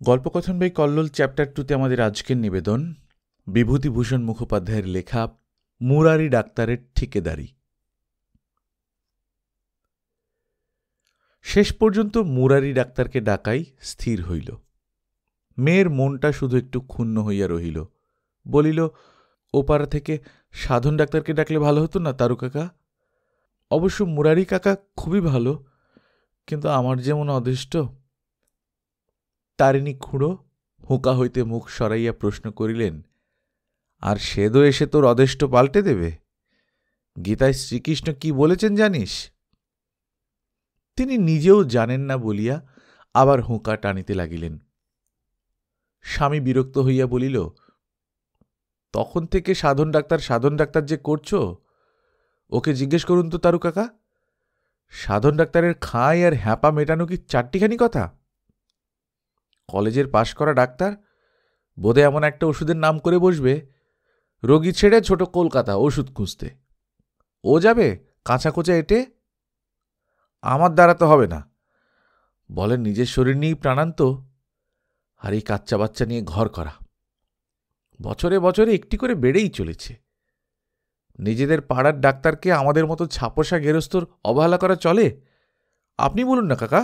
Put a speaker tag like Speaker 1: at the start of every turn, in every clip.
Speaker 1: গল্পকথন by Kallol chapter 2-তে আমাদের আজকের নিবেদন বিভূতিভূষণ মুখোপাধ্যায়ের লেখা মুরারি ডাক্তারের ঠিকেদারি। শেষ পর্যন্ত মুরারি ডাক্তারকে ডাকাই স্থির হইল। মেয়ের মনটা শুধু একটু ক্ষুণ্ণ হইয়া রহিল। বলিল, ও পাড়া থেকে সাধন ডাক্তারকে ডাকলে ভালো হতো না তারু কাকা? অবশ্য মুরারি কাকা খুবই ভালো, কিন্তু আমার যেমন অদৃষ্ট। তারিণী খুঁড়ো হুঁকা হইতে মুখ সরাইয়া প্রশ্ন করিলেন, আর সেদো এসে তোর অদৃষ্ট পাল্টে দেবে? গীতায় শ্রীকৃষ্ণ কি বলেছেন জানিস? তিনি নিজেও জানেন না বলিয়া আবার হুঁকা টানিতে লাগিলেন। স্বামী বিরক্ত হইয়া বলিল, তখন থেকে সাধন ডাক্তার যে করছ, ওকে জিজ্ঞেস করুন তো তারু কাকা। সাধন ডাক্তারের খাই আর হ্যাপা মেটানো কি চারটিখানি কথা? কলেজের পাশ করা ডাক্তার বোধে এমন একটা ওষুধের নাম করে বসবে, রোগী ছেড়ে ছোট কলকাতা ওষুধ খুঁজতে। ও যাবে কাঁচা কোচা এটে? আমার দ্বারা তো হবে না। বলেন নিজের শরীর নিয়েই প্রাণান্ত, আর এই কাচ্চা বাচ্চা নিয়ে ঘর করা। বছরে বছরে একটি করে বেড়েই চলেছে। নিজেদের পাড়ার ডাক্তারকে আমাদের মতো ছাপোষা গেরস্তর অবহেলা করা চলে? আপনি বলুন না কাকা।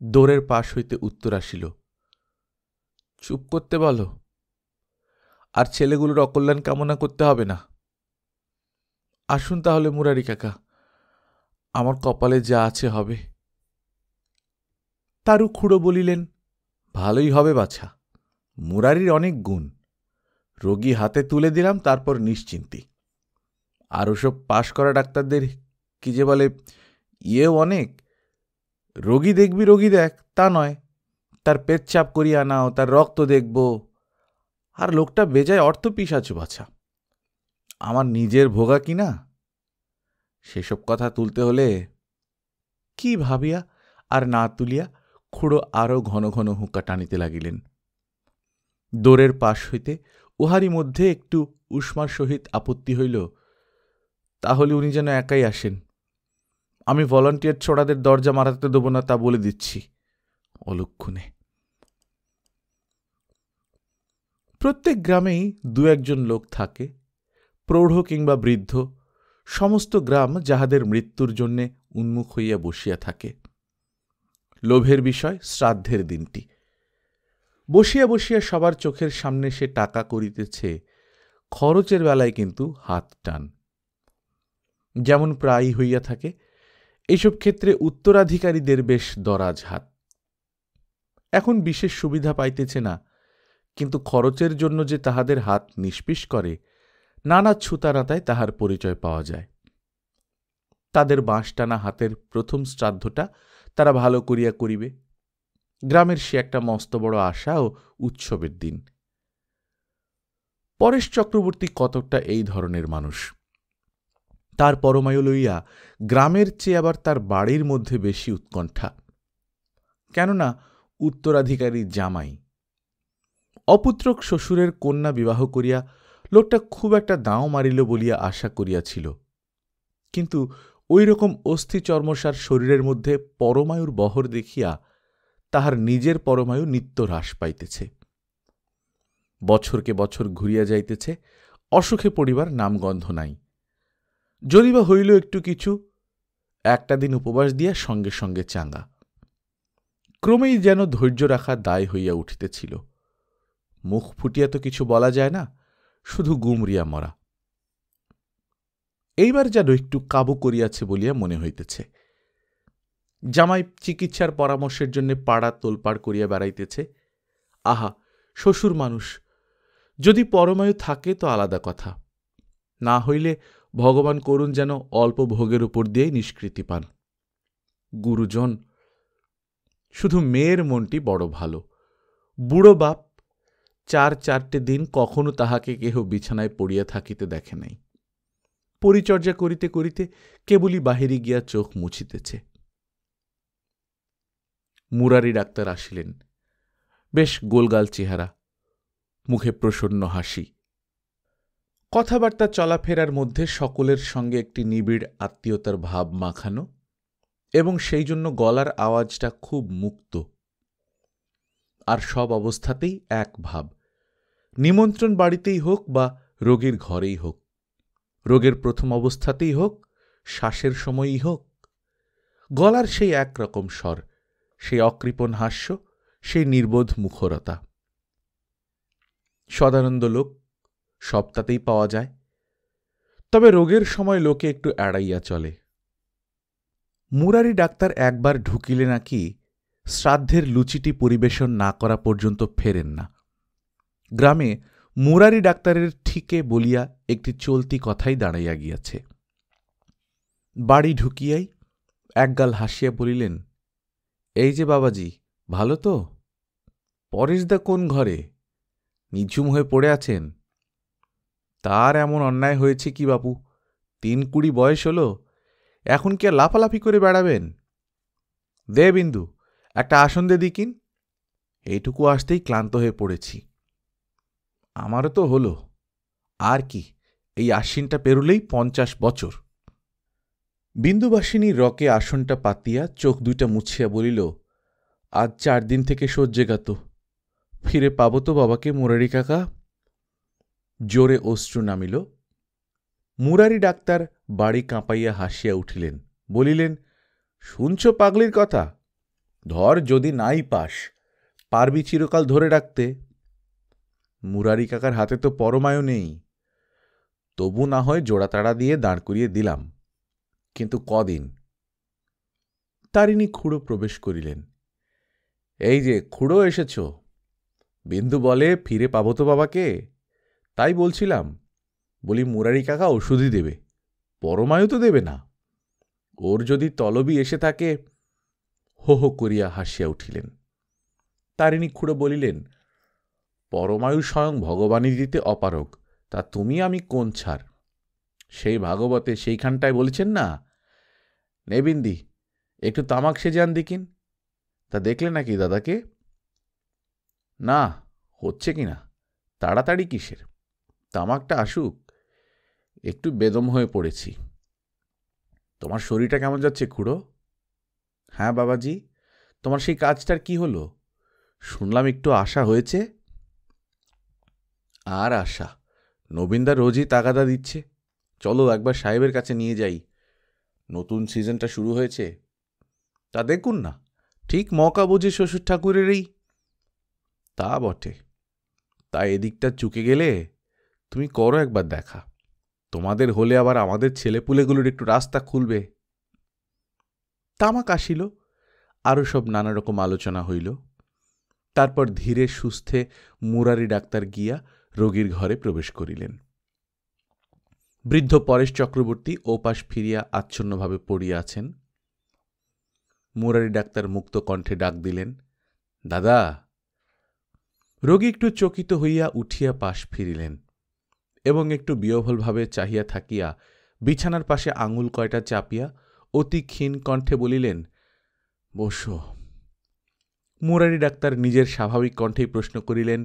Speaker 1: দৌড়ের পাশ হইতে উত্তর আসিল, চুপ করতে বলো, আর ছেলেগুলোর অকল্যাণ কামনা করতে হবে না। আসুন তাহলে মুরারি কাকা, আমার কপালে যা আছে হবে। তারু খুঁড়ো বলিলেন, ভালোই হবে বাছা, মুরারির অনেক গুণ। রোগী হাতে তুলে দিলাম, তারপর নিশ্চিন্তি। আর ওসব পাশ করা ডাক্তারদের কি যে বলে, ইয়েও অনেক। রোগী দেখবি রোগী দেখ তা নয়, তার পেট চাপ করিয়া আনাও, তার রক্ত দেখব। আর লোকটা বেজায় অর্থ পিসাচ বাছা। আমার নিজের ভোগা কি না? সেসব কথা তুলতে হলে কি ভাবিয়া আর না তুলিয়া খুঁড়ো আরও ঘন ঘন হুঁকা টানিতে লাগিলেন। দোরের পাশ হইতে উহারই মধ্যে একটু উষ্মার সহিত আপত্তি হইল, তাহলে উনি যেন একাই আসেন। আমি ভলান্টিয়ার ছোড়াদের দরজা মারাতে দেব না, তা বলে দিচ্ছি। অলক্ষণে প্রত্যেক গ্রামেই দু একজন লোক থাকে, প্রৌঢ় কিংবা বৃদ্ধ, সমস্ত গ্রাম যাহাদের মৃত্যুর জন্যে উন্মুখ হইয়া বসিয়া থাকে। লোভের বিষয় শ্রাদ্ধের দিনটি। বসিয়া বসিয়া সবার চোখের সামনে সে টাকা করিতেছে, খরচের বেলায় কিন্তু হাত টান। যেমন প্রায়ই হইয়া থাকে, এইসব ক্ষেত্রে উত্তরাধিকারীদের বেশ দরাজ হাত। এখন বিশেষ সুবিধা পাইতেছে না, কিন্তু খরচের জন্য যে তাহাদের হাত নিষ্পিস করে, নানা ছুতারাতায় তাহার পরিচয় পাওয়া যায়। তাদের বাঁশ টানা হাতের প্রথম শ্রাদ্ধটা তারা ভালো করিয়া করিবে। গ্রামের সে একটা মস্ত বড় আশা ও উৎসবের দিন। পরেশ চক্রবর্তী কতকটা এই ধরনের মানুষ। তার পরমায়ু লইয়া গ্রামের চেয়ে আবার তার বাড়ির মধ্যে বেশি উৎকণ্ঠা। কেননা উত্তরাধিকারী জামাই। অপুত্রক শ্বশুরের কন্যা বিবাহ করিয়া লোকটা খুব একটা দাঁও মারিল বলিয়া আশা করিয়াছিল, কিন্তু ওই রকম অস্থি চর্মসার শরীরের মধ্যে পরমায়ুর বহর দেখিয়া তাহার নিজের পরমায়ু নিত্য হ্রাস পাইতেছে। বছরকে বছর ঘুরিয়া যাইতেছে, অসুখে পড়িবার নামগন্ধ নাই। যদি বা হইল একটু কিছু, একটা দিন উপবাস দিয়া সঙ্গে সঙ্গে চাঙ্গা। ক্রমেই যেন ধৈর্য রাখা দায় হইয়া উঠিতেছিল। মুখ ফুটিয়া তো কিছু বলা যায় না, শুধু গুমরিয়া মরা। এইবার যেন একটু কাবু করিয়াছে বলিয়া মনে হইতেছে। জামাই চিকিৎসার পরামর্শের জন্য পাড়া তোলপাড় করিয়া বেড়াইতেছে। আহা, শ্বশুর মানুষ, যদি পরমায়ু থাকে তো আলাদা কথা, না হইলে ভগবান করুন যেন অল্প ভোগের উপর দিয়েই নিষ্কৃতি পান। গুরুজন, শুধু মেয়ের মনটি বড় ভালো। বুড়ো বাপ 4-4টে দিন কখনো তাহাকে কেহ বিছানায় পড়িয়া থাকিতে দেখে নাই। পরিচর্যা করিতে করিতে কেবলই বাহিরে গিয়া চোখ মুছিতেছে। মুরারি ডাক্তার আসিলেন। বেশ গোলগাল চেহারা, মুখে প্রসন্ন হাসি। কথাবার্তা চলাফেরার মধ্যে সকলের সঙ্গে একটি নিবিড় আত্মীয়তার ভাব মাখানো, এবং সেই জন্য গলার আওয়াজটা খুব মুক্ত। আর সব অবস্থাতেই এক ভাব, নিমন্ত্রণ বাড়িতেই হোক বা রোগীর ঘরেই হোক, রোগের প্রথম অবস্থাতেই হোক, শ্বাসের সময়ই হোক, গলার সেই একরকম স্বর, সেই অকৃপণ হাস্য, সেই নির্বোধ মুখরতা। সদানন্দ লোক সবটাতেই পাওয়া যায়, তবে রোগের সময় লোকে একটু এড়াইয়া চলে। মুরারি ডাক্তার একবার ঢুকিলে নাকি শ্রাদ্ধের লুচিটি পরিবেশন না করা পর্যন্ত ফেরেন না। গ্রামে মুরারি ডাক্তারের ঠিকে বলিয়া একটি চলতি কথাই দাঁড়াইয়া গিয়াছে। বাড়ি ঢুকিয়াই একগাল হাসিয়া বলিলেন, এই যে বাবাজি, ভালো তো? পরেশদা কোন ঘরে? নিঝুম হয়ে পড়ে আছেন? তার এমন অন্যায় হয়েছে কি বাপু, ৩-২০ বয়স হল, এখন কি আর লাফালাফি করে বেড়াবেন? দে বিন্দু, একটা আসন দে দিকিন, এইটুকু আসতেই ক্লান্ত হয়ে পড়েছি। আমারও তো হল, আর কি, এই আশ্বিনটা পেরুলেই ৫০ বছর। বিন্দুবাসিনী রকে আসনটা পাতিয়া চোখ দুইটা মুছিয়া বলিল, আজ ৪ দিন থেকে শয্যেগাত, ফিরে পাব তো বাবাকে মুরারি কাকা? জোরে অশ্রু নামিল। মুরারি ডাক্তার বাড়ি কাঁপাইয়া হাসিয়া উঠিলেন, বলিলেন, শুনছ পাগলির কথা? ধর যদি নাই পাস, পারবি চিরকাল ধরে রাখতে? মুরারি কাকার হাতে তো পরমায়ু নেই, তবু না হয় জোড়াতাড়া দিয়ে দাঁড় করিয়ে দিলাম, কিন্তু কদিন। তারিণী খুড়ো প্রবেশ করিলেন। এই যে খুড়ো এসেছ। বিন্দু বলে, ফিরে পাব তো বাবাকে? তাই বলছিলাম, বলি মুরারি কাকা ওষুধই দেবে, পরমায়ু তো দেবে না। ওর যদি তলবি এসে থাকে। হো হো করিয়া হাসিয়া উঠিলেন। তারিণী খুড়ো বলিলেন, পরমায়ু স্বয়ং ভগবানই দিতে অপারগ, তা তুমি আমি কোন ছাড়? সেই ভাগবতে সেইখানটায় বলেছেন না, নেবিন্দি একটু তামাক সেজে আন দিকিন। তা দেখলে নাকি দাদাকে? না, হচ্ছে কি না, তাড়াতাড়ি কিসের, তামাকটা আসুক, একটু বেদম হয়ে পড়েছি। তোমার শরীরটা কেমন যাচ্ছে খুড়ো? হ্যাঁ বাবাজি, তোমার সেই কাজটার কি হলো? শুনলাম একটু আশা হয়েছে। আর আশা, নবীনদা রোজই তাগাদা দিচ্ছে, চলো একবার সাহেবের কাছে নিয়ে যাই, নতুন সিজনটা শুরু হয়েছে। তা দেখুন না, ঠিক মকা বুঝে শ্বশুর ঠাকুরেরই। তা বটে, তা এদিকটা চুকে গেলে তুমি করো একবার দেখা, তোমাদের হলে আবার আমাদের ছেলেপুলেগুলোর একটু রাস্তা খুলবে। তামাক আসিল, আরও সব নানা রকম আলোচনা হইল। তারপর ধীরে সুস্থে মুরারি ডাক্তার গিয়া রোগীর ঘরে প্রবেশ করিলেন। বৃদ্ধ পরেশ চক্রবর্তী ওপাশ ফিরিয়া আচ্ছন্নভাবে পড়িয়া আছেন। মুরারি ডাক্তার মুক্ত কণ্ঠে ডাক দিলেন, দাদা। রোগী একটু চকিত হইয়া উঠিয়া পাশ ফিরিলেন এবং একটু বিহ্বলভাবে চাহিয়া থাকিয়া বিছানার পাশে আঙুল কয়টা চাপিয়া অতি ক্ষীণ কণ্ঠে বলিলেন, বসো। মুরারি ডাক্তার নিজের স্বাভাবিক কণ্ঠেই প্রশ্ন করিলেন,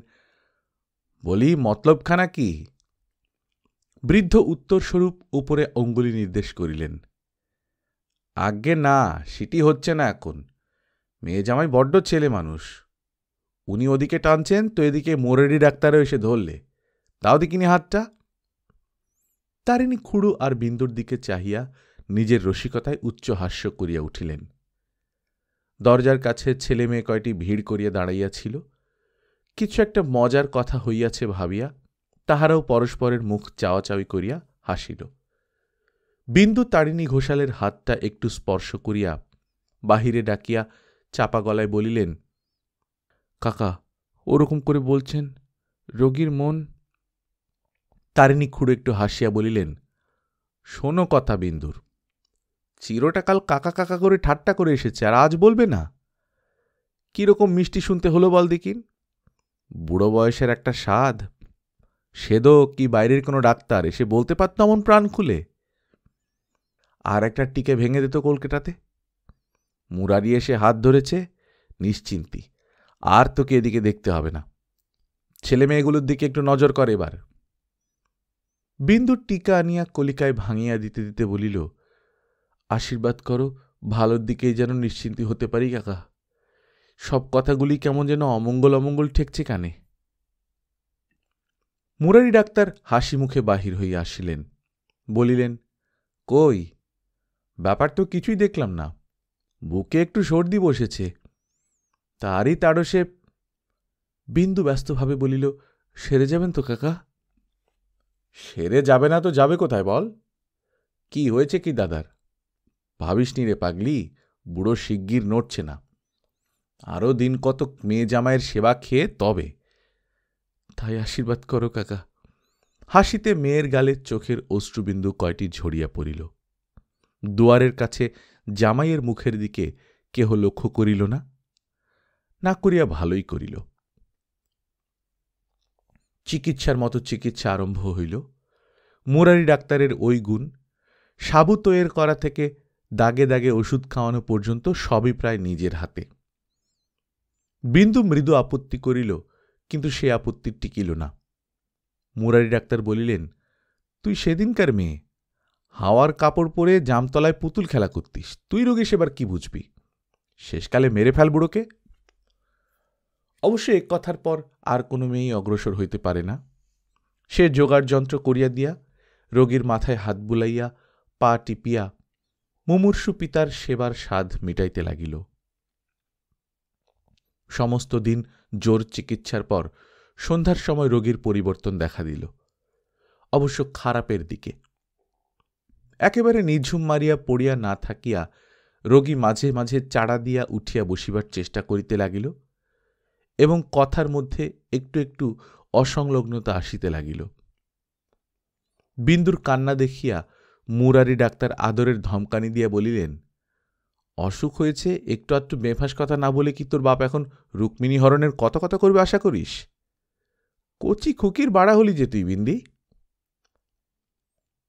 Speaker 1: বলি মতলবখানা কি? বৃদ্ধ উত্তরস্বরূপ উপরে অঙ্গুলি নির্দেশ করিলেন, আজ্ঞে না, সেটি হচ্ছে না এখন, মেয়ে জামাই বড্ড ছেলে মানুষ, উনি ওদিকে টানছেন তো এদিকে মুরারি ডাক্তারও এসে ধরলে, দাও দিকিনি হাতটা। তারিণী খুড়ো আর বিন্দুর দিকে চাহিয়া নিজের রসিকতায় উচ্চ হাস্য করিয়া উঠিলেন। দরজার কাছে ছেলে মেয়ে কয়টি ভিড় করিয়া দাঁড়াইয়াছিল, কিছু একটা মজার কথা হইয়াছে ভাবিয়া তাহারাও পরস্পরের মুখ চাওয়াচাওয়ি করিয়া হাসিল। বিন্দু তারিণী ঘোষালের হাতটা একটু স্পর্শ করিয়া বাহিরে ডাকিয়া চাপা গলায় বলিলেন, কাকা ওরকম করে বলছেন, রোগীর মন। তারিণী খুড়ো একটু হাসিয়া বলিলেন, শোনো কথা বিন্দুর, চিরটা কাল কাকা কাকা করে ঠাট্টা করে এসেছে, আর আজ বলবে না? কিরকম মিষ্টি শুনতে হলো বল দেখিন। বুড়ো বয়সের একটা স্বাদ, সেদো কি বাইরের কোনো ডাক্তার এসে বলতে পারত এমন প্রাণ খুলে? আর একটা টিকে ভেঙে দিত কলকাতাতে। মুরারি এসে হাত ধরেছে, নিশ্চিন্তি, আর তোকে এদিকে দেখতে হবে না, ছেলে মেয়েগুলোর দিকে একটু নজর কর এবার। বিন্দুর টিকা আনিয়া কলিকায় ভাঙিয়া দিতে দিতে বলিল, আশীর্বাদ করো, ভালোর দিকেই যেন নিশ্চিন্তি হতে পারি কাকা। সব কথাগুলি কেমন যেন অমঙ্গল অমঙ্গল ঠেকছে কানে। মুরারি ডাক্তার হাসি মুখে বাহির হইয়া আসিলেন। বলিলেন, কই, ব্যাপার তো কিছুই দেখলাম না। বুকে একটু সর্দি বসেছে, তারই তাড়সে। বিন্দু ব্যস্তভাবে বলিল, সেরে যাবেন তো কাকা? সেরে যাবে না তো যাবে কোথায় বল? কি হয়েছে কি দাদার? ভাবিসনি রে পাগলি, বুড়ো শিগগির নড়ছে না। আরও দিন কতক মেয়ে জামাইয়ের সেবা খেয়ে তবে। তাই আশীর্বাদ করো কাকা। হাসিতে মেয়ের গালে চোখের অশ্রুবিন্দু কয়টি ঝরিয়া পড়িল। দুয়ারের কাছে জামাইয়ের মুখের দিকে কেহ লক্ষ্য করিল না, না করিয়া ভালোই করিল। চিকিৎসার মতো চিকিৎসা আরম্ভ হইল। মুরারি ডাক্তারের ওই গুণ, সাবু তৈয়ের করা থেকে দাগে দাগে ওষুধ খাওয়ানো পর্যন্ত সবই প্রায় নিজের হাতে। বিন্দু মৃদু আপত্তি করিল, কিন্তু সে আপত্তি টিকিল না। মুরারি ডাক্তার বলিলেন, তুই সেদিনকার মেয়ে, হাওয়ার কাপড় পরে জামতলায় পুতুল খেলা করতিস, তুই রোগী সেবার কি বুঝবি? শেষকালে মেরে ফেল বুড়োকে। অবশ্য এক কথার পর আর কোনো মেয়েই অগ্রসর হইতে পারে না। সে জোগাড় যন্ত্র করিয়া দিয়া, রোগীর মাথায় হাত বুলাইয়া, পা টিপিয়া মুমূর্ষু পিতার সেবার স্বাদ মিটাইতে লাগিল। সমস্ত দিন জোর চিকিৎসার পর সন্ধ্যার সময় রোগীর পরিবর্তন দেখা দিল, অবশ্য খারাপের দিকে। একেবারে নিঝুম মারিয়া পড়িয়া না থাকিয়া রোগী মাঝে মাঝে চাড়া দিয়া উঠিয়া বসিবার চেষ্টা করিতে লাগিল, এবং কথার মধ্যে একটু একটু অসংলগ্নতা আসিতে লাগিল। বিন্দুর কান্না দেখিয়া মুরারি ডাক্তার আদরের ধমকানি দিয়া বলিলেন, অসুখ হয়েছে, একটু আধটু বেফাস কথা না বলে কি তোর বাপ এখন রুক্মিণী হরণের কত কথা করবে আশা করিস? কচি খুকির বাড়া হলি যে তুই, বিন্দি।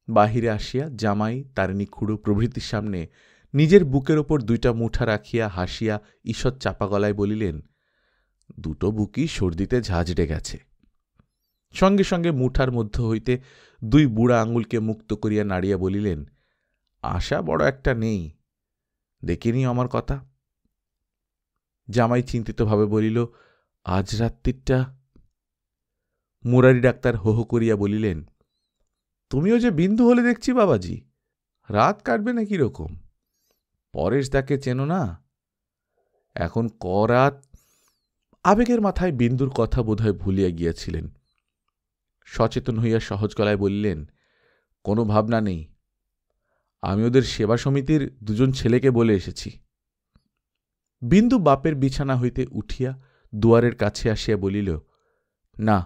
Speaker 1: বাহিরে আসিয়া জামাই, তারিণী খুড়ো প্রভৃতির সামনে নিজের বুকের ওপর দুইটা মুঠা রাখিয়া হাসিয়া ঈষৎ চাপা গলায় বলিলেন, দুটো বুকই সর্দিতে ঝাঁঝড়ে গেছে। সঙ্গে সঙ্গে মুঠার মধ্য হইতে দুই বুড়া আঙুলকে মুক্ত করিয়া নাড়িয়া বলিলেন, আশা বড় একটা নেই, দেখিনি আমার কথা। জামাই চিন্তিতভাবে বলিল, আজ রাত্রিটা। মুরারি ডাক্তার হো হো করিয়া বলিলেন, তুমিও যে বিন্দু হলে দেখছি বাবাজি, রাত কাটবে না কিরকম? পরেশ তাকে চেনো না? এখন করাত। আবেগের মাথায় বিন্দুর কথা বোধহয় ভুলিয়া গিয়াছিলেন। সচেতন হইয়া সহজ গলায় বলিলেন, কোনো ভাবনা নেই, আমি ওদের সেবা সমিতির দুজন ছেলেকে বলে এসেছি। বিন্দু বাপের বিছানা হইতে উঠিয়া দুয়ারের কাছে আসিয়া বলিল, না,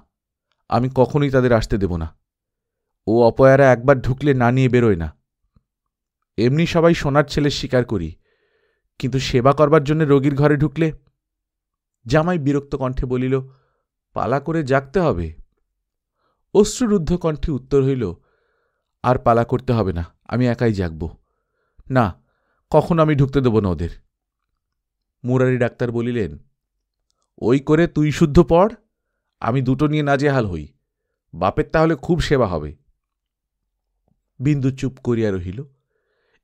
Speaker 1: আমি কখনোই তাদের আসতে দেব না। ও অপয়ারা একবার ঢুকলে না নিয়ে বেরোয় না। এমনি সবাই সোনার ছেলের স্বীকার করি, কিন্তু সেবা করবার জন্য রোগীর ঘরে ঢুকলে। জামাই বিরক্ত কণ্ঠে বলিল, পালা করে জাগতে হবে। অশ্রুরুদ্ধ কণ্ঠে উত্তর হইল, আর পালা করতে হবে না, আমি একাই জাগব। না, কখনো আমি ঢুকতে দেব না ওদের। মুরারি ডাক্তার বলিলেন, ওই করে তুই শুদ্ধ পড়, আমি দুটো নিয়ে নাজেহাল হই। বাপের তাহলে খুব সেবা হবে। বিন্দু চুপ করিয়া রহিল।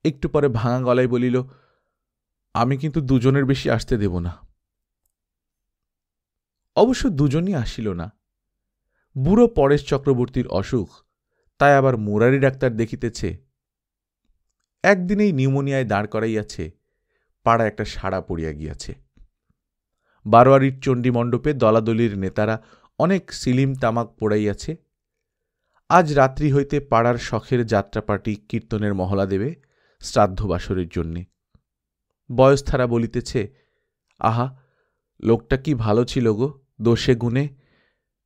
Speaker 1: একটু পরে ভাঙা গলায় বলিল, আমি কিন্তু দুজনের বেশি আসতে দেব না। অবশ্য দুজনই আসিল না। বুড়ো পরেশ চক্রবর্তীর অসুখ, তাই আবার মুরারি ডাক্তার দেখিতেছে। একদিনেই নিউমোনিয়ায় দাঁড় করাইয়াছে, পাড়া একটা সাড়া পড়িয়া গিয়াছে। বারোয়ারির চণ্ডীমণ্ডপে দলাদলির নেতারা অনেক সিলিম তামাক পোড়াইয়াছে। আজ রাত্রি হইতে পাড়ার শখের যাত্রাপার্টি কীর্তনের মহলা দেবে শ্রাদ্ধবাসরের জন্যে। বয়স্থারা বলিতেছে, আহা, লোকটা কি ভালো ছিল গো, দোষে গুণে,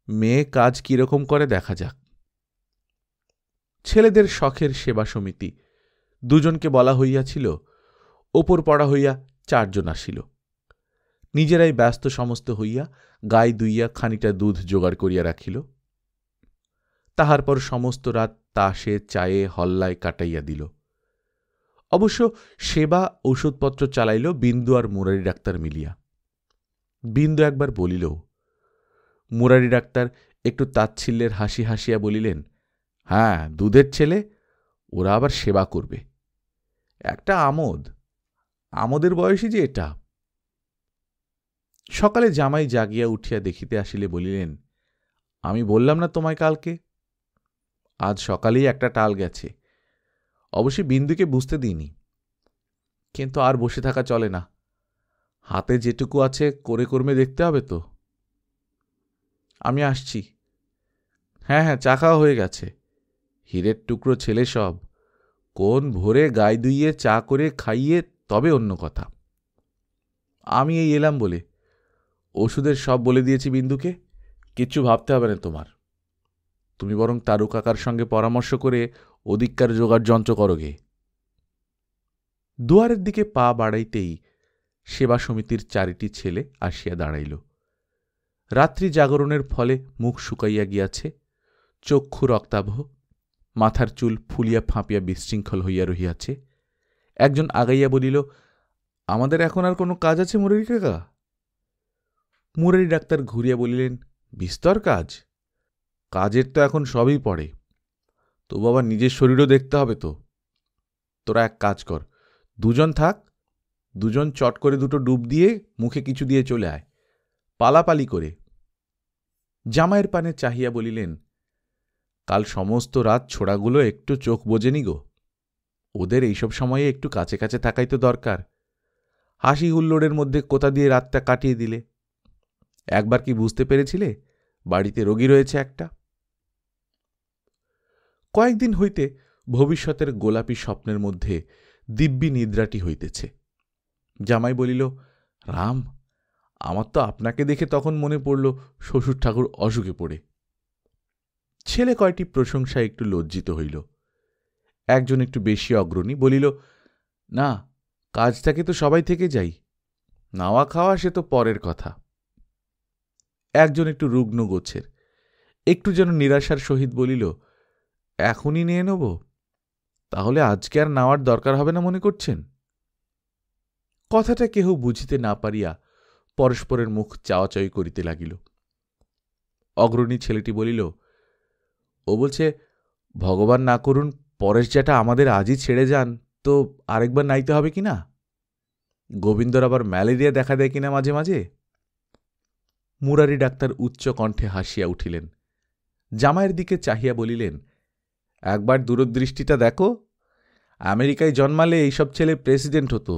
Speaker 1: মেয়ে কাজ কিরকম করে দেখা যাক। ছেলেদের শখের সেবা সমিতি, দুজনকে বলা হইয়াছিল, ওপর পড়া হইয়া 4 জন আসিল। নিজেরাই ব্যস্ত সমস্ত হইয়া গায়ে দুইয়া খানিকটা দুধ জোগাড় করিয়া রাখিল। তাহার পর সমস্ত রাত তাসে চায়ে হল্লায় কাটাইয়া দিল। অবশ্য সেবা ঔষধপত্র চালাইল বিন্দু আর মুরারি ডাক্তার মিলিয়া। বিন্দু একবার বলিল, মুরারি ডাক্তার একটু তাচ্ছিল্যের হাসি হাসিয়া বলিলেন, হ্যাঁ, দুধের ছেলে, ওরা আবার সেবা করবে। একটা আমোদ, আমোদের বয়সী যে এটা। সকালে জামাই জাগিয়া উঠিয়া দেখিতে আসিলে বলিলেন, আমি বললাম না তোমায় কালকে? আজ সকালেই একটা টাল গেছে। অবশ্যই বিন্দুকে বুঝতে দিইনি, কিন্তু আর বসে থাকা চলে না। হাতে যেটুকু আছে করে কর্মে দেখতে হবে তো। আমি আসছি। হ্যাঁ হ্যাঁ, চা খাওয়া হয়ে গেছে। হীরের টুকরো ছেলে সব, কোন ভোরে গায়ে দুইয়ে চা করে খাইয়ে তবে অন্য কথা। আমি এই এলাম বলে। ওষুধের সব বলে দিয়েছি বিন্দুকে, কিচ্ছু ভাবতে হবে না তোমার। তুমি বরং তারু কাকার সঙ্গে পরামর্শ করে ওদিককার জোগাড় যন্ত্র করো গে। দুয়ারের দিকে পা বাড়াইতেই সেবা সমিতির 4টি ছেলে আসিয়া দাঁড়াইল। রাত্রি জাগরণের ফলে মুখ শুকাইয়া গিয়াছে, চক্ষু রক্তাভ, মাথার চুল ফুলিয়া ফাঁপিয়া বিশৃঙ্খল হইয়া রহিয়াছে। একজন আগাইয়া বলিল, আমাদের এখন আর কোনো কাজ আছে মুরারি কাকা? মুরারি ডাক্তার ঘুরিয়া বলিলেন, বিস্তর কাজ। কাজের তো এখন সবই পড়ে, তো বাবা নিজের শরীরও দেখতে হবে তো। তোরা এক কাজ কর, দুজন থাক, দুজন চট করে দুটো ডুব দিয়ে মুখে কিছু দিয়ে চলে আয়, পালাপালি করে। জামাইয়ের পানে চাহিয়া বলিলেন, কাল সমস্ত রাত ছোড়াগুলো একটু চোখ বোঝেনি গো। ওদের এইসব সময়ে একটু কাছে কাছে থাকাই তো দরকার। হাসি হুল্লোড়ের মধ্যে কোথা দিয়ে রাতটা কাটিয়ে দিলে। একবার কি বুঝতে পেরেছিলে বাড়িতে রোগী রয়েছে একটা? কয়েকদিন হইতে ভবিষ্যতের গোলাপি স্বপ্নের মধ্যে দিব্যি নিদ্রাটি হইতেছে। জামাই বলিল, রাম, আমার তো আপনাকে দেখে তখন মনে পড়ল শ্বশুর ঠাকুর অসুখে পড়ে। ছেলে কয়টি প্রশংসায় একটু লজ্জিত হইল। একজন একটু বেশি অগ্রণী বলিল, না, কাজটাকে তো সবাই থেকে যাই, নাওয়া খাওয়া সে তো পরের কথা। একজন একটু রুগ্ন গোছের একটু যেন নিরাশার সহিত বলিল, এখনই নিয়ে নেব? তাহলে আজকে আর নেওয়ার দরকার হবে না মনে করছেন? কথাটা কেহ বুঝিতে না পারিয়া পরস্পরের মুখ চাওয়াচাই করিতে লাগিল। অগ্রণী ছেলেটি বলিল, ও বলছে, ভগবান না করুন পরেশ জ্যাঠা আমাদের আজই ছেড়ে যান তো আরেকবার নাইতে হবে কিনা? গোবিন্দর আবার ম্যালেরিয়া দেখা দেয় কিনা মাঝে মাঝে। মুরারি ডাক্তার উচ্চ কণ্ঠে হাসিয়া উঠিলেন। জামাইয়ের দিকে চাহিয়া বলিলেন, একবার দূরদৃষ্টিটা দেখো, আমেরিকায় জন্মালে এইসব ছেলে প্রেসিডেন্ট হতো।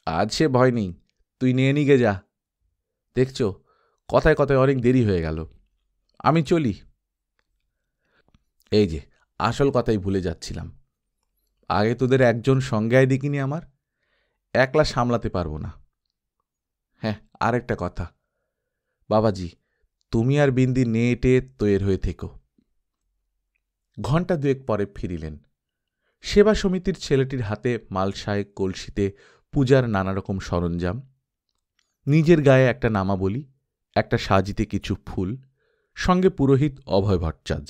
Speaker 1: আজ সে ভয় নেই, তুই নিয়ে নিগে যা। দেখছ, কথায় কথায় অনেক দেরি হয়ে গেল, আমি চলি। এই যে আসল কথাই ভুলে যাচ্ছিলাম, আগে তোদের একজন সঙ্গে আয় দেখিনি আমার, একলা সামলাতে পারবো না। হ্যাঁ, আরেকটা কথা, বাবাজি, তুমি আর বিন্দি নেটে তৈর হয়ে থেকো। ঘণ্টা দুয়েক পরে ফিরিলেন। সেবা সমিতির ছেলেটির হাতে মালসায় কলসিতে পূজার নানারকম সরঞ্জাম, নিজের গায়ে একটা নামাবলী, একটা সাজিতে কিছু ফুল, সঙ্গে পুরোহিত অভয় ভট্টাচার্য।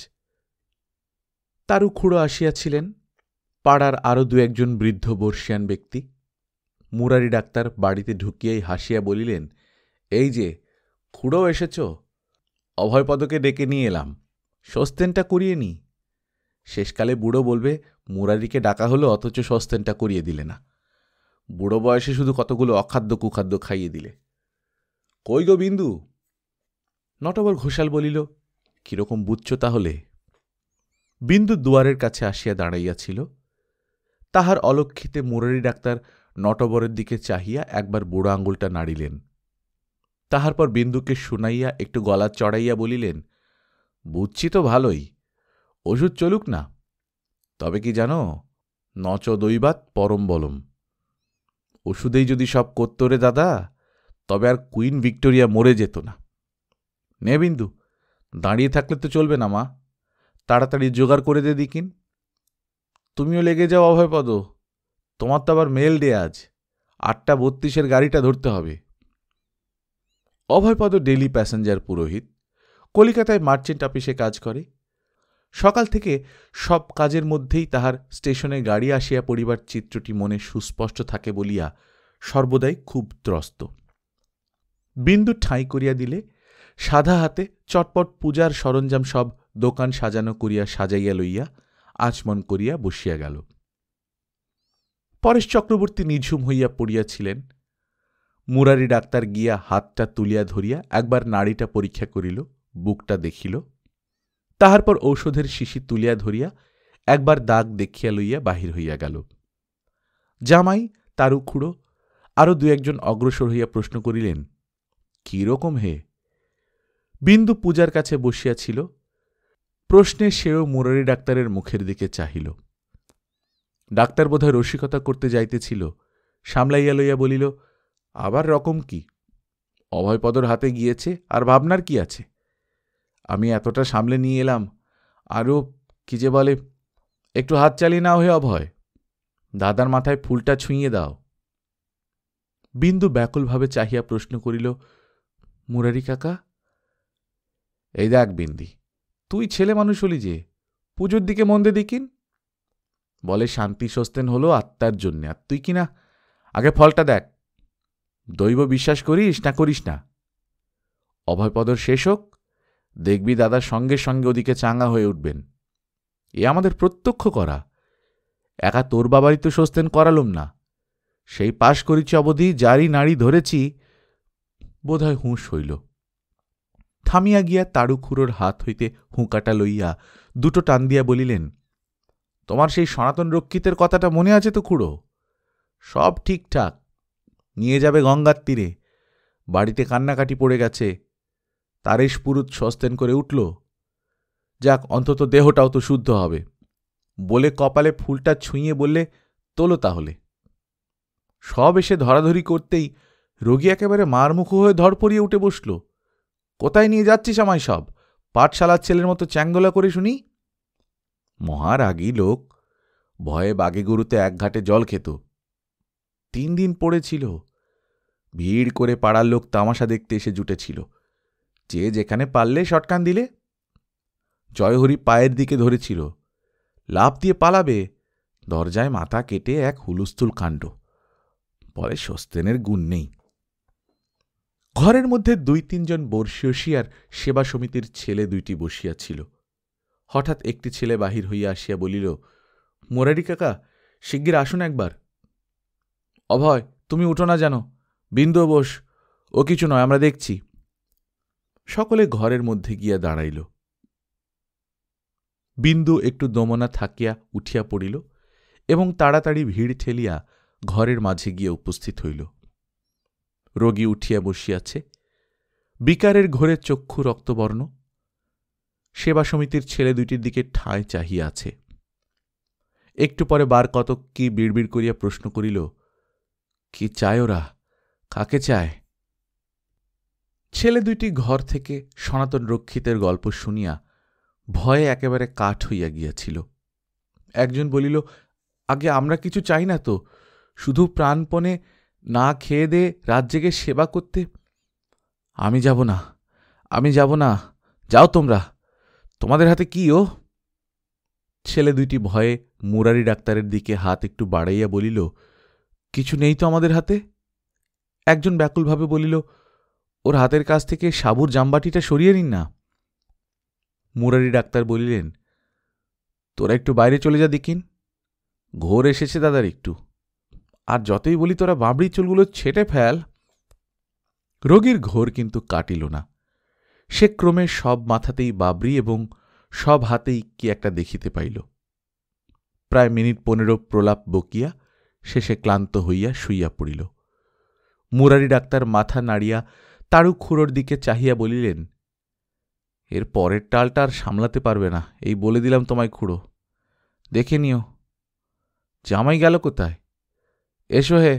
Speaker 1: তারু খুড়ো আসিয়াছিলেন, পাড়ার আরও 2-1 বৃদ্ধ বর্ষিয়ান ব্যক্তি। মুরারি ডাক্তার বাড়িতে ঢুকিয়াই হাসিয়া বলিলেন, এই যে খুড়ো এসেছ, অভয়পদকে ডেকে নিয়ে এলাম, সস্তেনটা করিয়ে নি। শেষকালে বুড়ো বলবে, মুরারিকে ডাকা হলো অথচ সস্তেনটা করিয়ে দিলে না। বুড়ো বয়সে শুধু কতগুলো অখাদ্য কুখাদ্য খাইয়ে দিলে। কই গো বিন্দু? নটবর ঘোষাল বলিল, কিরকম বুঝছ তাহলে? বিন্দু দুয়ারের কাছে আসিয়া দাঁড়াইয়াছিল। তাহার অলক্ষিতে মুরারি ডাক্তার নটবরের দিকে চাহিয়া একবার বুড়ো আঙুলটা নাড়িলেন। তাহার পর বিন্দুকে শুনাইয়া একটু গলা চড়াইয়া বলিলেন, বুঝছি তো ভালোই, ওষুধ চলুক না। তবে কি জানো, নচ দৈবাত পরম বলম। ওষুধেই যদি সব করত রে দাদা, তবে আর কুইন ভিক্টোরিয়া মরে যেত না। নে বিন্দু, দাঁড়িয়ে থাকলে তো চলবে না মা, তাড়াতাড়ি জোগাড় করে দে দিকিন। তুমিও লেগে যাও অভয়পদ, তোমার তো আবার মেল ডে আজ, 8:32 গাড়িটা ধরতে হবে। অভয়পদ ডেলি প্যাসেঞ্জার পুরোহিত, কলিকাতায় মার্চেন্ট অফিসে কাজ করে। সকাল থেকে সব কাজের মধ্যেই তাহার স্টেশনে গাড়ি আসিয়া পড়িবার চিত্রটি মনে সুস্পষ্ট থাকে বলিয়া সর্বদাই খুব ত্রস্ত। বিন্দু ঠাঁই করিয়া দিলে সাদা হাতে চটপট পূজার সরঞ্জাম সব দোকান সাজানো করিয়া সাজাইয়া লইয়া আচমন করিয়া বসিয়া গেল। পরেশ চক্রবর্তী নিঝুম হইয়া পড়িয়াছিলেন। মুরারি ডাক্তার গিয়া হাতটা তুলিয়া ধরিয়া একবার নাড়িটা পরীক্ষা করিল, বুকটা দেখিল। তাহার পর ঔষধের শিশি তুলিয়া ধরিয়া একবার দাগ দেখিয়া লইয়া বাহির হইয়া গেল। জামাই, তারু খুড়ো আরও দু একজন অগ্রসর হইয়া প্রশ্ন করিলেন, কি রকম হে? বিন্দু পূজার কাছে বসিয়াছিল। প্রশ্নে সেও মুরারি ডাক্তারের মুখের দিকে চাহিল। ডাক্তার বোধহয় রসিকতা করতে যাইতেছিল, সামলাইয়া লইয়া বলিল, আবার রকম কি? অভয়পদর হাতে গিয়েছে, আর ভাবনার কি আছে? আমি এতটা সামলে নিয়ে এলাম, আরও কি যে বলে, একটু হাত চালিয়ে নাও হে অভয়, দাদার মাথায় ফুলটা ছুঁইয়ে দাও। বিন্দু ব্যাকুলভাবে চাহিয়া প্রশ্ন করিল, মুরারি কাকা? এই দেখ বিন্দি, তুই ছেলে মানুষ হলি যে, পুজোর দিকে মন্দে দেখিন। বলে শান্তি স্বস্তেন হলো আত্মার জন্যে, আর তুই কিনা আগে ফলটা দেখ। দৈব বিশ্বাস করিস না করিস না? অভয়পদর শেষ হোক, দেখবি দাদার সঙ্গে সঙ্গে ওদিকে চাঙ্গা হয়ে উঠবেন। এ আমাদের প্রত্যক্ষ করা। একা তোর বাবারই তো স্বস্তেন করালুম না, সেই পাশ করিছি অবধি যারই নাড়ি ধরেছি বোধহয় হুঁশ হইল। থামিয়া গিয়া তাড়ু খুড়োর হাত হইতে হুঁকাটা লইয়া দুটো টান দিয়া বলিলেন, তোমার সেই সনাতন রক্ষিতের কথাটা মনে আছে তো খুড়ো? সব ঠিকঠাক, নিয়ে যাবে গঙ্গার তীরে। বাড়িতে কান্নাকাটি পড়ে গেছে, তারেশ পুরুত সস্তেন করে উঠল। যাক, অন্তত দেহটাও তো শুদ্ধ হবে। বলে কপালে ফুলটা ছুঁয়ে বললে, তোলো তাহলে। সব এসে ধরাধরি করতেই রোগী একেবারে মারমুখো হয়ে ধরপড়িয়ে উঠে বসল। কোথায় নিয়ে যাচ্ছিস আমায় সব? পাঠশালার ছেলের মতো চ্যাঙ্গলা করে শুনি। মহারাগী লোক, ভয়ে বাগে গরুতে এক ঘাটে জল খেত। 3 দিন পড়েছিল। ভিড় করে পাড়ার লোক তামাশা দেখতে এসে জুটেছিল। যে যেখানে পারলে শটকান দিলে। জয়হরি পায়ের দিকে ধরেছিল, লাফ দিয়ে পালাবে, দরজায় মাথা কেটে এক হুলুস্থুল কাণ্ড। পরে স্বস্তেনের গুণ নেই। ঘরের মধ্যে 2-3 জন বর্ষীয়সী আর সেবা সমিতির ছেলে 2টি বসিয়াছিল। হঠাৎ একটি ছেলে বাহির হইয়া আসিয়া বলিল, মুরারি কাকা, শিগগির আসুন একবার। অভয়, তুমি উঠো না জানো, বিন্দু বোস, ও কিছু নয়, আমরা দেখছি। সকলে ঘরের মধ্যে গিয়া দাঁড়াইল। বিন্দু একটু দমনা থাকিয়া উঠিয়া পড়িল এবং তাড়াতাড়ি ভিড় ঠেলিয়া ঘরের মাঝে গিয়া উপস্থিত হইল। রোগী উঠিয়া বসিয়াছে, বিকারের ঘোরে চক্ষু রক্তবর্ণ। সেবা সমিতির ছেলে 2টির দিকে ঠায় চাহিয়া আছে। একটু পরে বার কতক কি বিড়বিড় করিয়া প্রশ্ন করিল, কি চায় ওরা? কাকে চায়? ছেলে 2টি ঘর থেকে সনাতন রক্ষিতের গল্প শুনিয়া ভয়ে একেবারে কাঠ হইয়া গিয়াছিল। একজন বলিল, আগে আমরা কিছু চাই না তো, শুধু প্রাণপণে না খেয়ে দে রাত জেগে সেবা করতে। আমি যাব না, আমি যাব না, যাও তোমরা, তোমাদের হাতে কি ও? ছেলে 2টি ভয়ে মুরারি ডাক্তারের দিকে হাত একটু বাড়াইয়া বলিল, কিছু নেই তো আমাদের হাতে। একজন ব্যাকুলভাবে বলিল, ওর হাতের কাছ থেকে সাবুর জামবাটিটা সরিয়ে নিন না। মুরারি ডাক্তার বলিলেন, তোরা একটু বাইরে চলে যা দেখিন, ঘোর এসেছে দাদার একটু, আর যতই বলি তোরা বাবড়ি চুলগুলো ছেটে ফেল। রোগীর ঘোর কিন্তু কাটিল না। সে ক্রমে সব মাথাতেই বাবরি এবং সব হাতেই কি একটা দেখিতে পাইল। প্রায় মিনিট 15 প্রলাপ বকিয়া শেষে ক্লান্ত হইয়া শুইয়া পড়িল। মুরারি ডাক্তার মাথা নাড়িয়া তাড়ু খুড়োর দিকে চাহিয়া বলিলেন, এর পরের টালটা আর সামলাতে পারবে না, এই বলে দিলাম তোমায় খুড়ো, দেখে নিও। জামাই গেল কোথায়? এসো হে,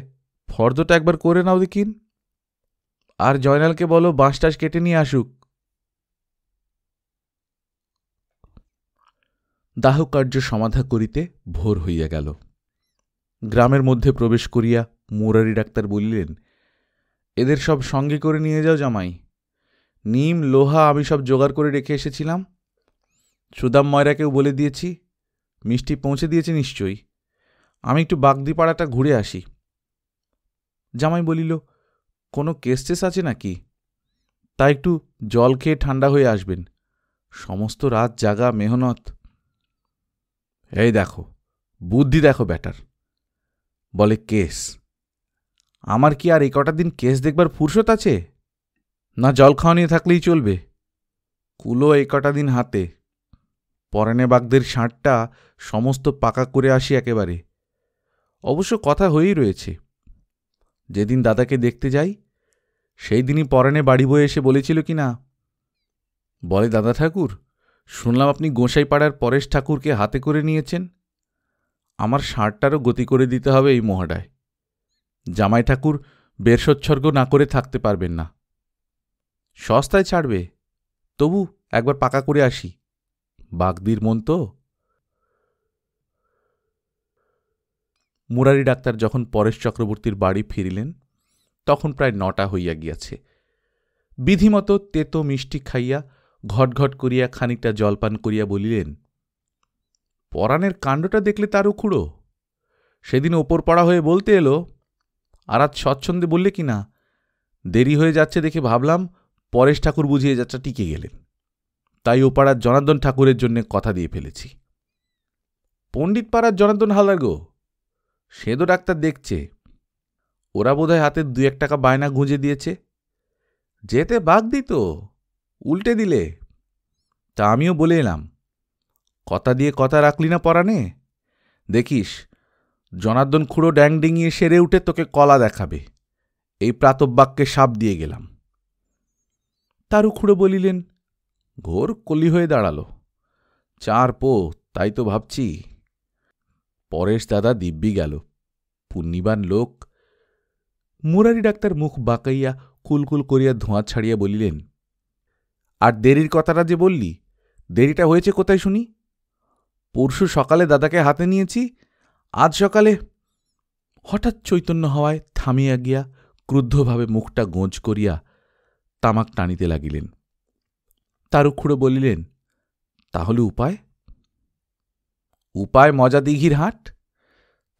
Speaker 1: ফর্দটা একবার করে নাও দেখিন, আর জয়নালকে বলো বাঁশটাস কেটে নিয়ে আসুক। দাহকার্য সমাধা করিতে ভোর হইয়া গেল। গ্রামের মধ্যে প্রবেশ করিয়া মুরারি ডাক্তার বলিলেন, এদের সব সঙ্গে করে নিয়ে যাও জামাই। নিম লোহা আমি সব জোগাড় করে রেখে এসেছিলাম। সুদাম ময়রাকেও বলে দিয়েছি, মিষ্টি পৌঁছে দিয়েছে নিশ্চয়ই। আমি একটু বাগদিপাড়াটা ঘুরে আসি। জামাই বলিল, কোনো কেস আছে নাকি? তা একটু জল খেয়ে ঠান্ডা হয়ে আসবেন, সমস্ত রাত জাগা মেহনত। এই দেখো, বুদ্ধি দেখো ব্যাটার, বলে কেস। আমার কি আর এই কটা দিন কেস দেখবার ফুরসত আছে? না জল খাওয়া নিয়ে থাকলেই চলবে? কুলো এই কটা দিন হাতে। পরানে বাগদের ষাঁড়টা সমস্ত পাকা করে আসি একেবারে। অবশ্য কথা হয়েই রয়েছে, যেদিন দাদাকে দেখতে যাই সেই দিনই পরানে বাড়ি বয়ে এসে বলেছিল কি না, বলে, দাদা ঠাকুর, শুনলাম আপনি গোঁসাইপাড়ার পরেশ ঠাকুরকে হাতে করে নিয়েছেন। আমার ষাঁড়টারও গতি করে দিতে হবে এই মহাডায়। জামাই ঠাকুর বেরসোৎসর্গ না করে থাকতে পারবেন না। সস্তায় ছাড়বে, তবু একবার পাকা করে আসি। বাগদির মন তো। মুরারি ডাক্তার যখন পরেশ চক্রবর্তীর বাড়ি ফিরিলেন তখন প্রায় 9টা হইয়া গিয়াছে। বিধিমতো তেতো মিষ্টি খাইয়া ঘটঘট করিয়া খানিকটা জলপান করিয়া বলিলেন, পরাণের কাণ্ডটা দেখলে তারও খুঁড়ো। সেদিন ওপর পড়া হয়ে বলতে এলো, আর আজ স্বচ্ছন্দে বললে কি না, দেরি হয়ে যাচ্ছে দেখে ভাবলাম পরেশ ঠাকুর বুঝিয়ে যাত্রা টিকে গেলেন, তাই ও পাড়ার জনার্দন ঠাকুরের জন্য কথা দিয়ে ফেলেছি। পণ্ডিত পাড়ার জনার্দন হালদার গো, সে তো ডাক্তার দেখছে। ওরা বোধহয় হাতে 2-1 টাকা বায়না গুঁজে দিয়েছে। যেতে বাগ দিত, উল্টে দিলে। তা আমিও বলে এলাম, কথা দিয়ে কথা রাখলি না পরাণে, দেখিস জনার্দন খুঁড়ো ড্যাং ডিঙিয়ে সেরে উঠে তোকে কলা দেখাবে। এই প্রাতব্যাক্যে সাপ দিয়ে গেলাম। তারু খুঁড়ো বলিলেন, ঘোর কলি হয়ে দাঁড়াল। 4 পো, তাই তো ভাবছি। পরেশ দাদা দিব্যি গেল, পুণ্যিবান লোক। মুরারি ডাক্তার মুখ বাঁকাইয়া কুলকুল করিয়া ধোঁয়া ছাড়িয়া বলিলেন, আর দেরির কথাটা যে বললি, দেরিটা হয়েছে কোথায় শুনি? পরশু সকালে দাদাকে হাতে নিয়েছি, আজ সকালে। হঠাৎ চৈতন্য হওয়ায় থামিয়া গিয়া ক্রুদ্ধভাবে মুখটা গোঁজ করিয়া তামাক টানিতে লাগিলেন। তারু খুঁড়ো বলিলেন, তাহলে উপায়? উপায় মজা দিঘির হাট।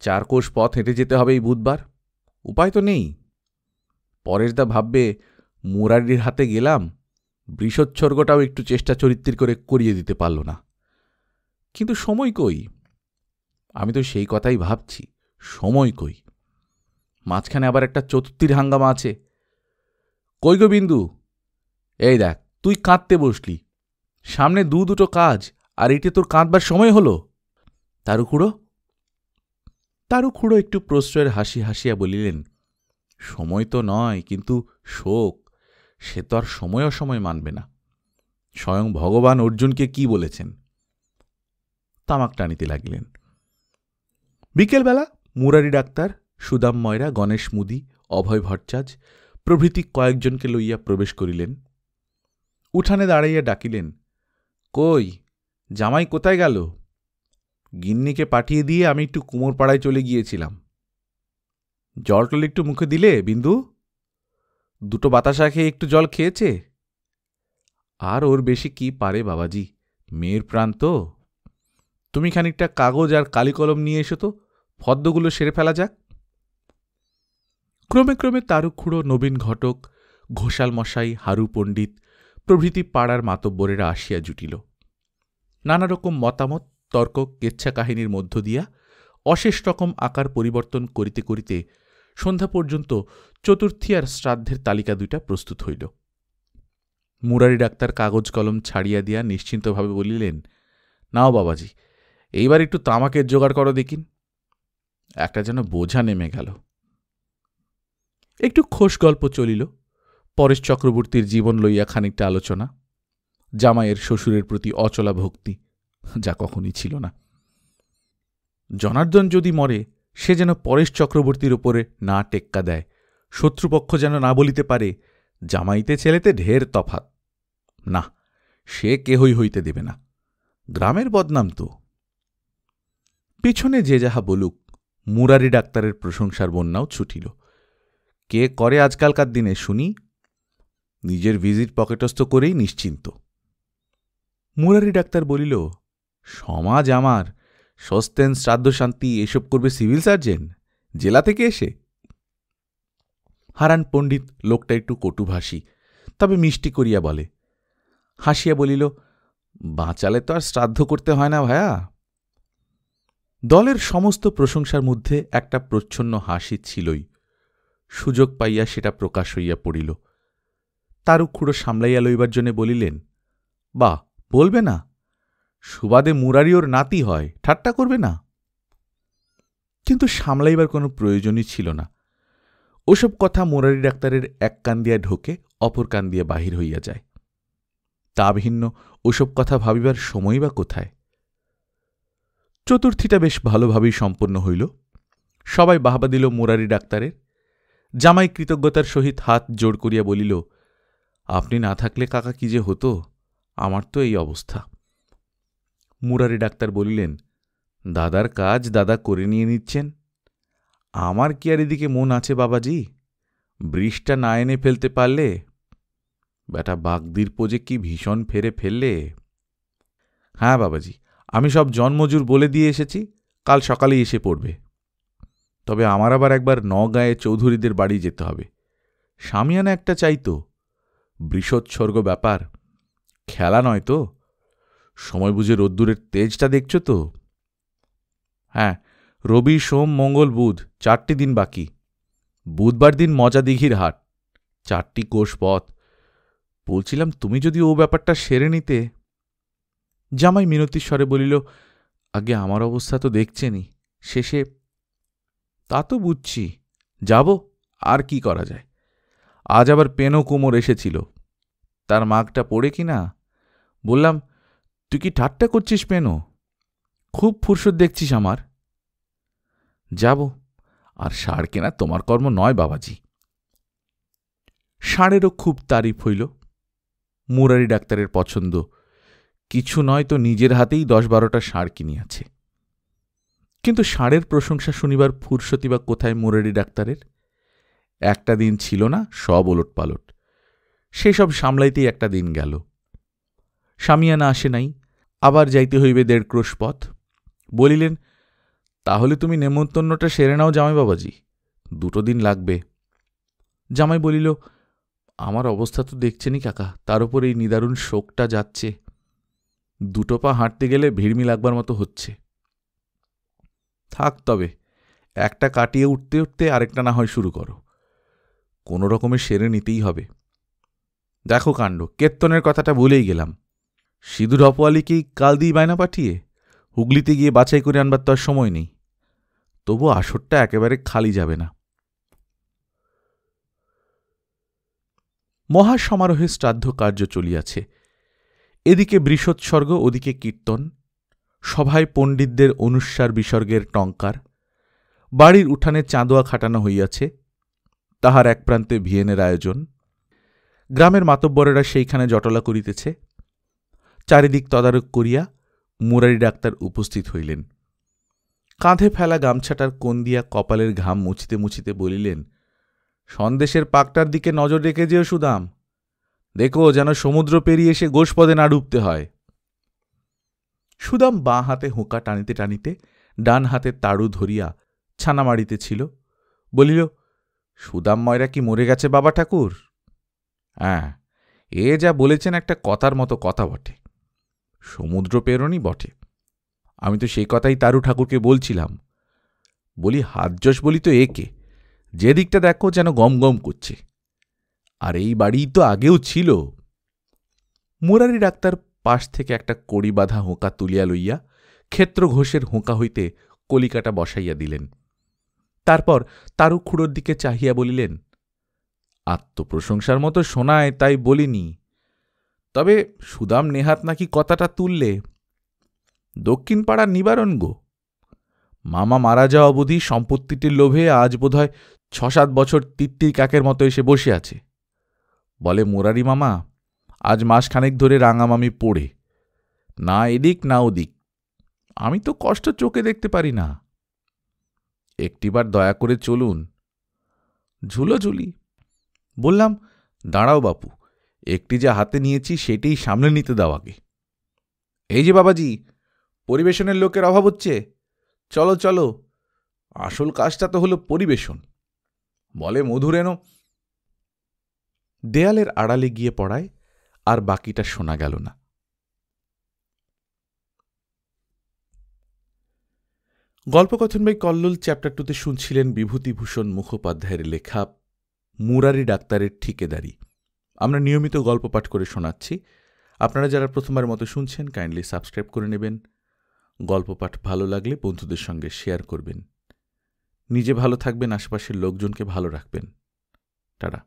Speaker 1: 4 কোষ পথ হেঁটে যেতে হবে এই বুধবার। উপায় তো নেই। পরেশদা ভাববে মুরারির হাতে গেলাম, বৃষোৎসর্গটাও একটু চেষ্টা চরিত্রের করে করিয়ে দিতে পারল না। কিন্তু সময় কই? আমি তো সেই কথাই ভাবছি, সময় কই? মাঝখানে আবার একটা চতুর্থীর হাঙ্গামা আছে। কই গো বিন্দু, এই দেখ, তুই কাঁদতে বসলি। সামনে 2 কাজ, আর এটি তোর কাঁদবার সময় হল? তারু খুঁড়ো একটু প্রশ্রয়ের হাসি হাসিয়া বলিলেন, সময় তো নয়, কিন্তু শোক সে তো আর সময় অসময় মানবে না। স্বয়ং ভগবান অর্জুনকে কি বলেছেন? তামাক টানিতে লাগিলেন। বিকেলবেলা মুরারি ডাক্তার, সুদাম ময়রা, গণেশ মুদি, অভয় ভট্টাচার্য প্রভৃতি কয়েকজনকে লইয়া প্রবেশ করিলেন। উঠানে দাঁড়াইয়া ডাকিলেন, কই, জামাই কোথায় গেল? গিন্নিকে পাঠিয়ে দিয়ে আমি একটু কুমোরপাড়ায় চলে গিয়েছিলাম। জলটল একটু মুখে দিলে বিন্দু? 2 বাতাসা খেয়ে একটু জল খেয়েছে? আর ওর বেশি কি পারে বাবাজি, মেয়ের প্রাণ তো। তুমি খানিকটা কাগজ আর কালি কলম নিয়ে এসো তো, ফদ্দগুলো সেরে ফেলা যাক। ক্রমে ক্রমে তারু খুঁড়ো, নবীন ঘটক, ঘোষাল মশাই, হারু পণ্ডিত প্রভৃতি পাড়ার মাতব্বরেরা আসিয়া জুটিল। নানা রকম মতামত, তর্ক, কেচ্ছা কাহিনীর মধ্য দিয়া অশেষ রকম আকার পরিবর্তন করিতে করিতে সন্ধ্যা পর্যন্ত চতুর্থী আর শ্রাদ্ধের তালিকা 2টা প্রস্তুত হইল। মুরারি ডাক্তার কাগজ কলম ছাড়িয়া দিয়া নিশ্চিন্তভাবে বলিলেন, নাও বাবাজি, এইবার একটু তামাকের জোগাড় করো দেখিন। একটা যেন বোঝা নেমে গেল। একটু খোশ গল্প চলিল। পরেশ চক্রবর্তীর জীবন লইয়া খানিকটা আলোচনা। জামাইয়ের শ্বশুরের প্রতি অচলা ভক্তি, যা কখনই ছিল না। জনার্দন যদি মরে, সে যেন পরেশ চক্রবর্তীর ওপরে না টেক্কা দেয়, শত্রুপক্ষ যেন না বলিতে পারে, জামাইতে ছেলেতে ঢের তফাৎ। না, সে কেহই হইতে দেবে না। গ্রামের বদনাম তো। পিছনে যে যাহা বলুক, মুরারি ডাক্তারের প্রশংসার বন্যাও ছুটিল। কে করে আজকালকার দিনে শুনি? নিজের ভিজিট পকেটস্থ করেই নিশ্চিন্ত। মুরারি ডাক্তার বলিল, সমাজ আমার, সস্তেন, শ্রাদ্ধ, শান্তি এসব করবে সিভিল সার্জন জেলা থেকে এসে? হারান পণ্ডিত লোকটা একটু কটুভাষী, তবে মিষ্টি করিয়া বলে। হাসিয়া বলিল, বাঁচালে তো আর শ্রাদ্ধ করতে হয় না ভায়া। দলের সমস্ত প্রশংসার মধ্যে একটা প্রচ্ছন্ন হাসি ছিলই। সুযোগ পাইয়া সেটা প্রকাশ হইয়া পড়িল। তারু খুড়ো সামলাইয়া লইবার জন্যে বলিলেন, বাহ, বলবে না? সুবাদে মুরারি ওর নাতি হয়, ঠাট্টা করবে না? কিন্তু সামলাইবার কোনো প্রয়োজনই ছিল না। ওসব কথা মুরারি ডাক্তারের এক কান দিয়া ঢোকে, অপর কান দিয়া বাহির হইয়া যায়। তা ভিন্ন ওসব কথা ভাবিবার সময় বা কোথায়? চতুর্থীটা বেশ ভালোভাবেই সম্পন্ন হইল। সবাই বাহবা দিল মুরারি ডাক্তারের। জামাই কৃতজ্ঞতার সহিত হাত জোড় করিয়া বলিল, আপনি না থাকলে কাকা কি যে হতো, আমার তো এই অবস্থা। মুরারি ডাক্তার বলিলেন, দাদার কাজ দাদা করে নিয়ে নিচ্ছেন, আমার কি আর এদিকে মন আছে বাবাজি? বৃষ্টা না এনে ফেলতে পারলে? বেটা বাগদির পোজে কি ভীষণ ফেরে ফেললে। হ্যাঁ বাবাজি, আমি সব জন্মজুর বলে দিয়ে এসেছি, কাল সকালেই এসে পড়বে। তবে আমার আবার একবার নগাঁয়ে চৌধুরীদের বাড়ি যেতে হবে। সামিয়ানা একটা চাইতো, বৃষোৎসর্গ ব্যাপার, খেলা নয় তো। সময় বুঝে রোদ্দুরের তেজটা দেখছ তো? হ্যাঁ, রবি সোম মঙ্গল বুধ 4টি দিন বাকি। বুধবার দিন মজা দিঘির হাট, 4টি কোষ পথ। বলছিলাম তুমি যদি ও ব্যাপারটা সেরে নিতে। জামাই মিনতির স্বরে বলিল, আগে আমার অবস্থা তো দেখছেনই, শেষে। তা তো বুঝছি, যাব, আর কি করা যায়। আজ আবার পেনো কুমোর এসেছিল, তার মাগটা পড়ে কি না। বললাম, তুই কি ঠাট্টা করছিস পেনো? খুব ফুরসত দেখছিস আমার। যাব, আর ষাঁড় কেনা তোমার কর্ম নয় বাবাজি। ষাঁড়েরও খুব তারিফ হইল। মুরারি ডাক্তারের পছন্দ, কিছু নয় তো নিজের হাতেই 10-12টা ষাঁড় কিনিয়াছে। কিন্তু ষাঁড়ের প্রশংসা শুনিবার ফুরসতি বা কোথায় মুরারি ডাক্তারের? একটা দিন ছিল না, সব ওলটপালট। সেসব সামলাইতেই একটা দিন গেল। সামিয়ানা আসে নাই, আবার যাইতে হইবে 1.5 ক্রোশ পথ। বলিলেন, তাহলে তুমি নেমন্তন্নটা সেরে নাও জামাই বাবাজি, 2 দিন লাগবে। জামাই বলিল, আমার অবস্থা তো দেখছেনই কাকা, তার উপর এই নিদারুণ শোকটা যাচ্ছে। 2 পা হাঁটতে গেলে ভিড়মি লাগবার মতো হচ্ছে। থাক তবে, একটা কাটিয়ে উঠতে উঠতে আরেকটা না হয় শুরু করো। কোনো রকমে সেরে নিতেই হবে। দেখো কাণ্ড, কেত্তনের কথাটা ভুলেই গেলাম। সিঁদুর অপোয়ালিকেই কাল দিই বায়না পাঠিয়ে, হুগলিতে গিয়ে বাছাই করে আনবার তো আর সময় নেই। তবু আসরটা একেবারে খালি যাবে না। মহাসমারোহে শ্রাদ্ধ কার্য চলিয়াছে। এদিকে বৃষোৎসর্গ, ওদিকে কীর্তন, সভায় পণ্ডিতদের অনুস্বার বিসর্গের টঙ্কার। বাড়ির উঠানে চাঁদোয়া খাটানো হইয়াছে, তাহার এক প্রান্তে ভিয়েনের আয়োজন। গ্রামের মাতব্বরেরা সেইখানে জটলা করিতেছে। চারিদিক তদারক করিয়া মুরারি ডাক্তার উপস্থিত হইলেন। কাঁধে ফেলা গামছাটার কোণ দিয়া কপালের ঘাম মুছিতে মুছিতে বলিলেন, সন্দেশের পাকটার দিকে নজর রেখে যেও সুদাম, দেখো যেন সমুদ্র পেরিয়ে এসে গোষ্পদে না ডুবতে হয়। সুদাম বাঁ হাতে হুঁকা টানিতে টানিতে ডান হাতে তাড়ু ধরিয়া ছানা মারিতেছিল। বলিল, সুদাম ময়রা কি মরে গেছে বাবা ঠাকুর? হ্যাঁ, এ যা বলেছেন একটা কথার মতো কথা বটে, সমুদ্র পেরোনি বটে। আমি তো সেই কথাই তারু ঠাকুরকে বলছিলাম। বলি, হাতযশ বলি তো একে, যে দিকটা দেখো যেন গম গম করছে। আর এই বাড়িই তো আগেও ছিল। মুরারি ডাক্তার পাশ থেকে একটা কড়ি বাঁধা হোঁকা তুলিয়া লইয়া ক্ষেত্র ঘোষের হোঁকা হইতে কলিকাটা বসাইয়া দিলেন। তারপর তারু খুড়োর দিকে চাহিয়া বলিলেন, আত্মপ্রশংসার মতো শোনায় তাই বলিনি, তবে সুদাম নেহাত নাকি কথাটা তুললে। দক্ষিণ পাড়ার নিবারণ গো। মামা মারা যাওয়া অবধি সম্পত্তিটির লোভে আজ বোধহয় 6-7 বছর তিত্তির কাকের মতো এসে বসে আছে। বলে, মুরারি মামা আজ মাসখানেক ধরে রাঙামামি পড়ে, না এদিক না ওদিক। আমি তো কষ্ট চোখে দেখতে পারি না। একটিবার দয়া করে চলুন। ঝুলোঝুলি। বললাম, দাঁড়াও বাপু, একটি যা হাতে নিয়েছি সেটাই সামলে নিতে দাও আগে। এই যে বাবাজি, পরিবেশনের লোকের অভাব হচ্ছে, চলো চলো, আসল কাজটা তো হলো পরিবেশন। বলে, মধুর এনো। দেয়ালের আড়ালে গিয়ে পড়ায় আর বাকিটা শোনা গেল না। গল্পকথন বাই কল্লোল চ্যাপ্টার 2তে শুনছিলেন বিভূতিভূষণ মুখোপাধ্যায়ের লেখা মুরারি ডাক্তারের ঠিকেদারি। আমরা নিয়মিত গল্প পাঠ করে শোনাচ্ছি। আপনারা যারা প্রথমবার মতো শুনছেন কাইন্ডলি সাবস্ক্রাইব করে নেবেন। গল্প পাঠ ভালো লাগলে বন্ধুদের সঙ্গে শেয়ার করবেন। নিজে ভালো থাকবেন, আশেপাশের লোকজনকে ভালো রাখবেন। টাটা।